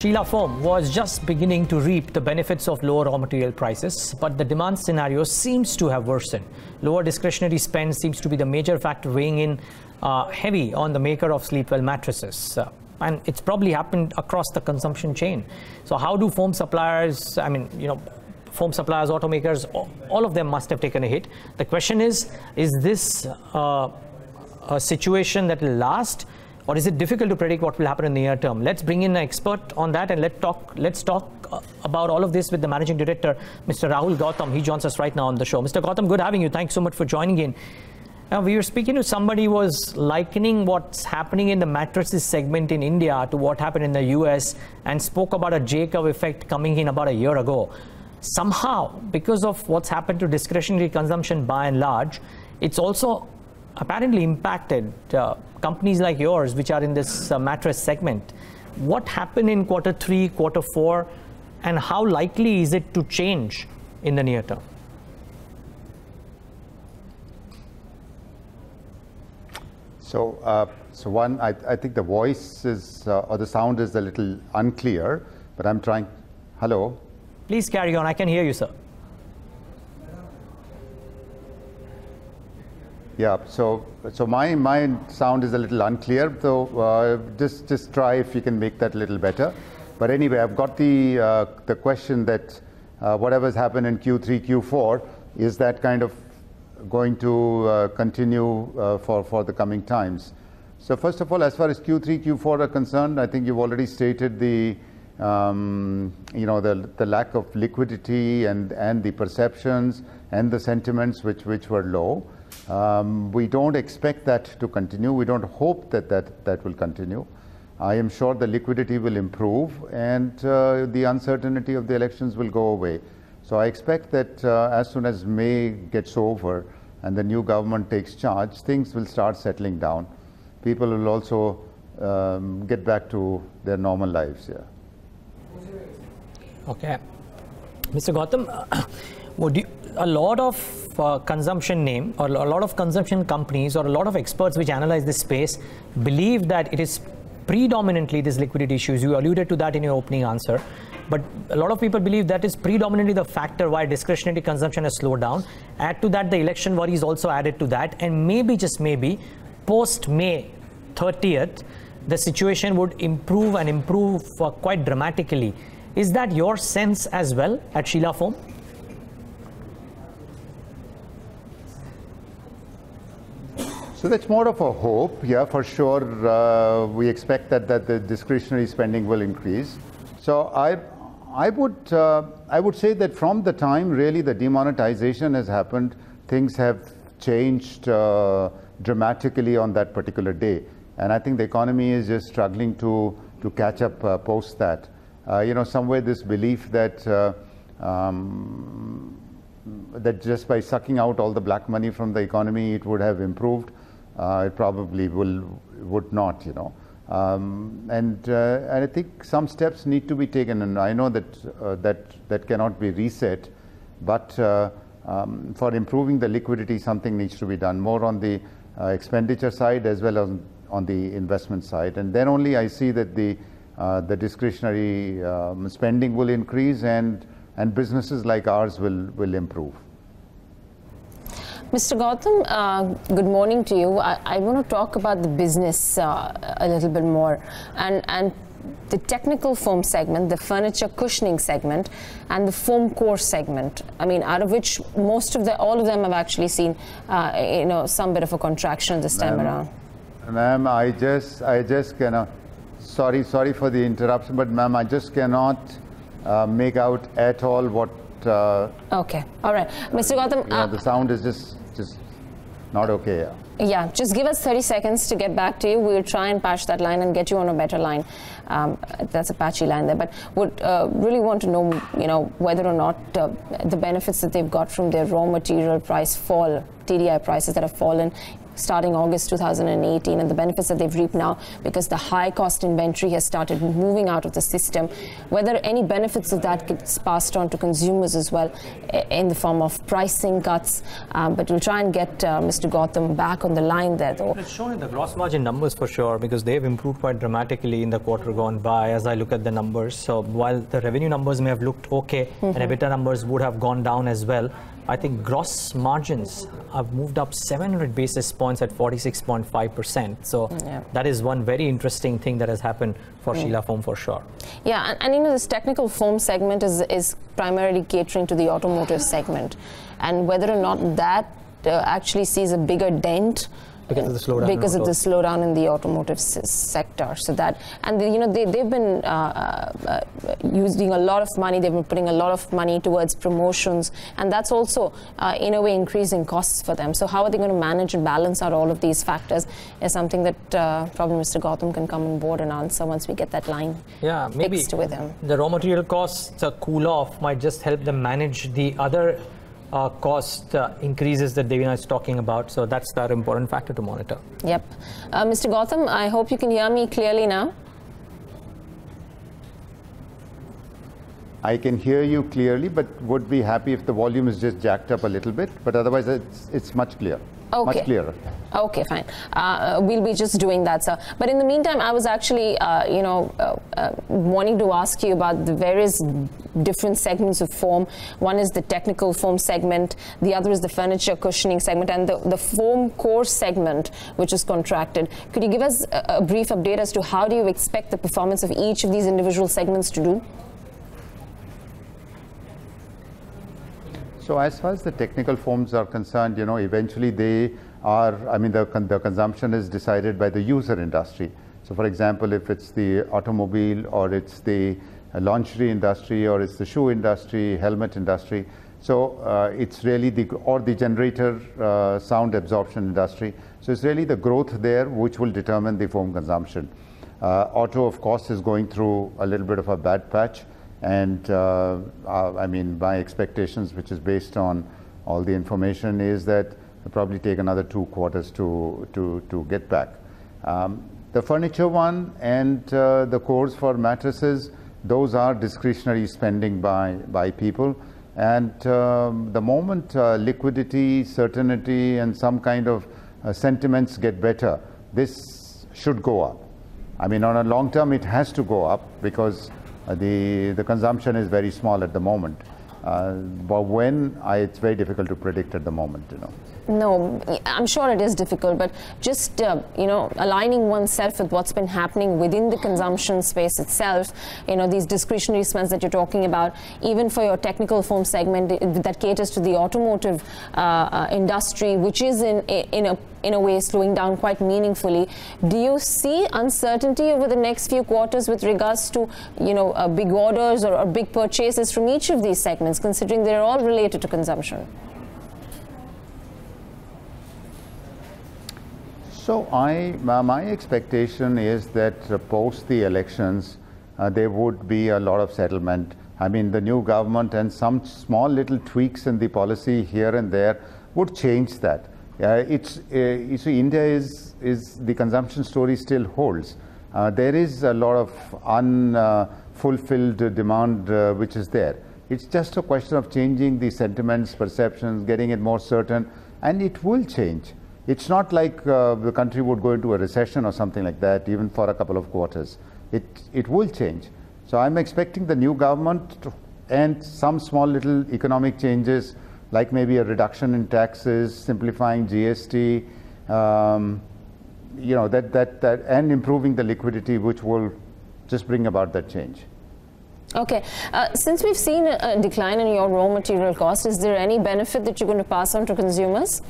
Sheela Foam was just beginning to reap the benefits of lower raw material prices, but the demand scenario seems to have worsened. Lower discretionary spend seems to be the major factor weighing in heavy on the maker of Sleepwell mattresses. And it's probably happened across the consumption chain. So how do foam suppliers, foam suppliers, automakers, all of them must have taken a hit. The question is this a situation that will last? Or is it difficult to predict what will happen in the near term? Let's bring in an expert on that and let's talk about all of this with the Managing Director, Mr. Rahul Gautam. He joins us right now on the show. Mr. Gautam, good having you. Thanks so much for joining in. Now, we were speaking to somebody who was likening what's happening in the mattresses segment in India to what happened in the US and spoke about a J-curve effect coming in about a year ago. Somehow, because of what's happened to discretionary consumption by and large, it's also apparently impacted companies like yours, which are in this mattress segment. What happened in Q3, Q4, and how likely is it to change in the near term? So one, I think the voice is, or the sound is a little unclear, but I'm trying. Hello? Please carry on. I can hear you, sir. Yeah, so my sound is a little unclear, so just try if you can make that a little better. But anyway, I've got the question that whatever's happened in Q3, Q4, is that kind of going to continue for the coming times? So first of all, as far as Q3, Q4 are concerned, I think you've already stated the lack of liquidity and the perceptions and the sentiments which were low. We don't expect that to continue. We don't hope that will continue. I am sure the liquidity will improve and the uncertainty of the elections will go away. So I expect that as soon as May gets over and the new government takes charge, things will start settling down. People will also get back to their normal lives. Yeah. Okay. Mr. Gautam, a lot of consumption name or a lot of consumption companies or a lot of experts which analyze this space believe that it is predominantly these liquidity issues. You alluded to that in your opening answer. But a lot of people believe that is predominantly the factor why discretionary consumption has slowed down. Add to that, the election worries also added to that. And maybe, just maybe, post-May 30th, the situation would improve and improve quite dramatically. Is that your sense as well at Sheela Foam? So that's more of a hope, yeah, for sure. We expect that the discretionary spending will increase. So I would say that from the time really the demonetization has happened, things have changed dramatically on that particular day. And I think the economy is just struggling to catch up post that. Somewhere this belief that that just by sucking out all the black money from the economy, it would have improved. It probably would not, and I think some steps need to be taken, and I know that cannot be reset, but for improving the liquidity, something needs to be done more on the expenditure side as well as on the investment side, and then only I see that the discretionary spending will increase and businesses like ours will improve. Mr. Gautam, good morning to you. I want to talk about the business a little bit more and the technical foam segment, the furniture cushioning segment, and the foam core segment. I mean, out of which all of them have actually seen, some bit of a contraction this time around. Ma'am, I just cannot. Sorry for the interruption, but ma'am, I just cannot make out at all what. Okay, all right, Mr. Gautam. The sound is just not okay. Yeah, just give us 30 seconds to get back to you. We'll try and patch that line and get you on a better line. That's a patchy line there, but would really want to know, whether or not the benefits that they've got from their raw material price fall, TDI prices that have fallen, starting August 2018, and the benefits that they've reaped now because the high cost inventory has started moving out of the system. Whether any benefits of that gets passed on to consumers as well in the form of pricing cuts. But we'll try and get Mr. Gautam back on the line there, though. It's shown in the gross margin numbers for sure, because they've improved quite dramatically in the quarter gone by as I look at the numbers. So while the revenue numbers may have looked okay, and EBITDA numbers would have gone down as well, I think gross margins have moved up 700 basis points at 46.5%. So that is one very interesting thing that has happened for Sheela Foam for sure. Yeah, and you know, this technical foam segment is primarily catering to the automotive segment, and whether or not that actually sees a bigger dent because of the slowdown. Because of the slowdown in the automotive sector. So that, and you know, they've been using a lot of money. They've been putting a lot of money towards promotions, and that's also in a way increasing costs for them. So how are they going to manage and balance out all of these factors is something that probably Mr. Gautam can come on board and answer once we get that line maybe fixed with him. The raw material costs cool off might just help them manage the other cost increases that Devina is talking about. So that's the important factor to monitor. Yep. Mr. Gautam, I hope you can hear me clearly now. I can hear you clearly, but would be happy if the volume is just jacked up a little bit, but otherwise it's much clearer. Okay. Much clearer. Okay, fine. We'll be just doing that, sir. But in the meantime, I was actually, wanting to ask you about the various different segments of foam. One is the technical foam segment, the other is the furniture cushioning segment, and the foam core segment, which is contracted. Could you give us a brief update as to how do you expect the performance of each of these individual segments to do? So as far as the technical foams are concerned, you know, eventually they are, I mean, the consumption is decided by the user industry. So for example, if it's the automobile, or it's the lingerie industry, or it's the shoe industry, helmet industry, so it's really the generator sound absorption industry. So it's really the growth there which will determine the foam consumption. Auto, of course, is going through a little bit of a bad patch. And I mean, my expectations, which is based on all the information, is that it'll probably take another 2 quarters to get back. The furniture one and the cores for mattresses, those are discretionary spending by people. And the moment liquidity, certainty, and some kind of sentiments get better, this should go up. I mean, on a long term, it has to go up because the consumption is very small at the moment, but when it's very difficult to predict at the moment, you know. No, I'm sure it is difficult, but just aligning oneself with what's been happening within the consumption space itself, you know, these discretionary spends that you're talking about, even for your technical foam segment that caters to the automotive industry, which is in a way slowing down quite meaningfully. Do you see uncertainty over the next few quarters with regards to, you know, big orders or big purchases from each of these segments, considering they're all related to consumption? So my expectation is that post the elections, there would be a lot of settlement. I mean, the new government and some small little tweaks in the policy here and there would change that. You see, India is the consumption story still holds. There is a lot of unfulfilled demand which is there. It's just a question of changing the sentiments, perceptions, getting it more certain, and it will change. It's not like the country would go into a recession or something like that, even for a couple of quarters. It will change. So I'm expecting the new government and some small little economic changes, like maybe a reduction in taxes, simplifying GST, you know, that and improving the liquidity, which will just bring about that change. Okay. Since we've seen a decline in your raw material cost, is there any benefit that you're going to pass on to consumers?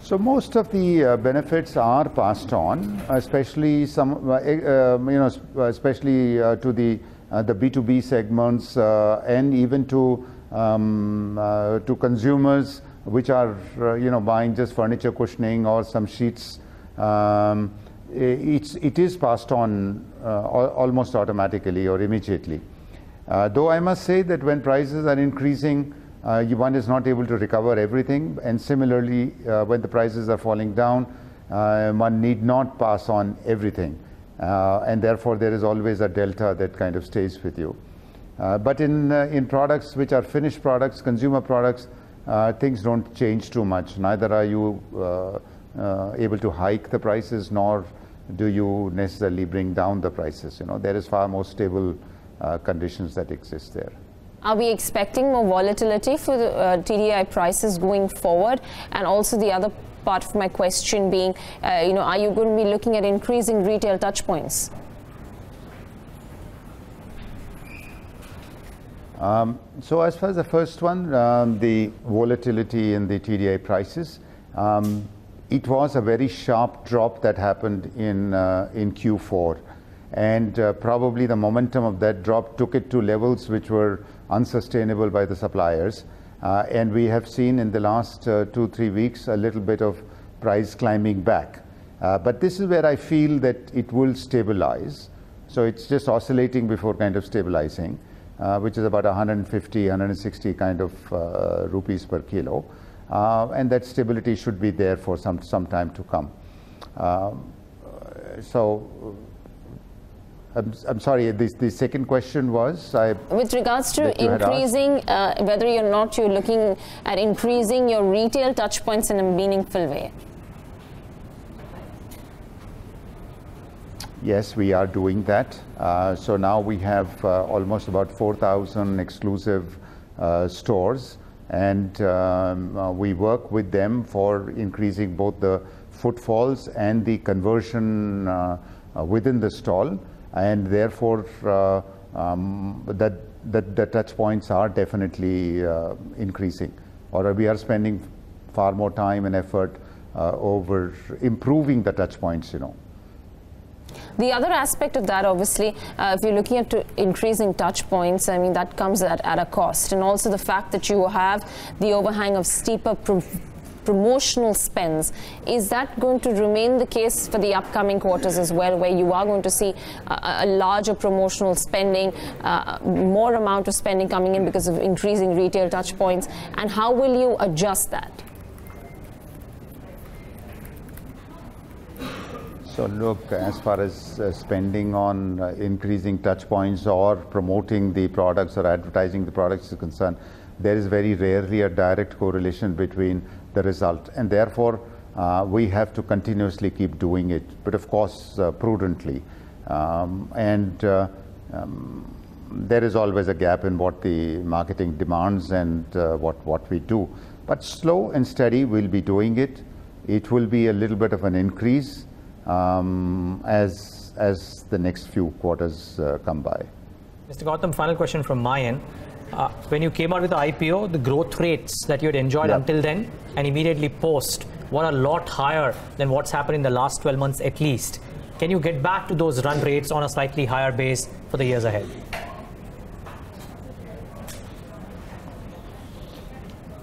So most of the benefits are passed on, especially especially to the B2B segments and even to consumers which are buying just furniture cushioning or some sheets. It is passed on almost automatically or immediately. Though I must say that when prices are increasing, one is not able to recover everything, and similarly, when the prices are falling down, one need not pass on everything, and therefore there is always a delta that kind of stays with you. But in products which are finished products, consumer products, things don't change too much. Neither are you able to hike the prices, nor do you necessarily bring down the prices. You know, there is far more stable conditions that exist there. Are we expecting more volatility for the TDI prices going forward? And also the other part of my question being, are you going to be looking at increasing retail touch points? So as far as the first one, the volatility in the TDI prices, it was a very sharp drop that happened in Q4. And probably the momentum of that drop took it to levels which were unsustainable by the suppliers. And we have seen in the last 2-3 weeks a little bit of price climbing back. But this is where I feel that it will stabilize. So it's just oscillating before kind of stabilizing, which is about 150, 160 kind of rupees per kilo. And that stability should be there for some time to come. I'm sorry, the second question was? With regards to increasing, whether or not you're looking at increasing your retail touch points in a meaningful way. Yes, we are doing that. So now we have almost about 4,000 exclusive stores, and we work with them for increasing both the footfalls and the conversion within the stall. And therefore, the touch points are definitely increasing, or we are spending far more time and effort over improving the touch points, The other aspect of that, obviously, if you're looking at increasing touch points, I mean, that comes at a cost. And also the fact that you have the overhang of steeper promotional spends. Is that going to remain the case for the upcoming quarters as well, where you are going to see a larger promotional spending, more amount of spending coming in because of increasing retail touch points? And how will you adjust that? So look, as far as spending on increasing touch points or promoting the products or advertising the products is concerned, there is very rarely a direct correlation between the result, and therefore we have to continuously keep doing it, but of course prudently. There is always a gap in what the marketing demands and what we do. But slow and steady, we'll be doing it. It will be a little bit of an increase as the next few quarters come by. Mr. Gautam, final question from my end. When you came out with the IPO, the growth rates that you had enjoyed until then and immediately post were a lot higher than what's happened in the last 12 months at least. Can you get back to those run rates on a slightly higher base for the years ahead?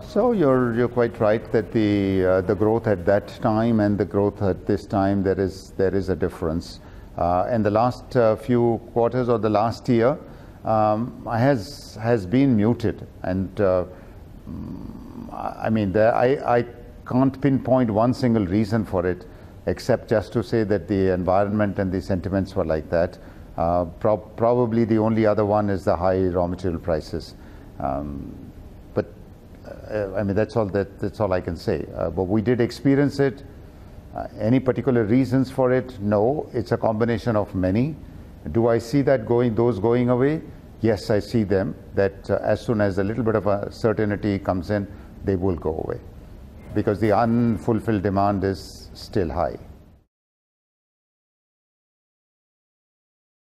So you're quite right that the growth at that time and the growth at this time, there is a difference. And the last few quarters or the last year has been muted, and I mean I can't pinpoint one single reason for it, except just to say that the environment and the sentiments were like that. Probably the only other one is the high raw material prices. But I mean that's all I can say. But we did experience it. Any particular reasons for it? No, it's a combination of many. Do I see that going away? Yes, I see them, that as soon as a little bit of a certainty comes in, they will go away, because the unfulfilled demand is still high.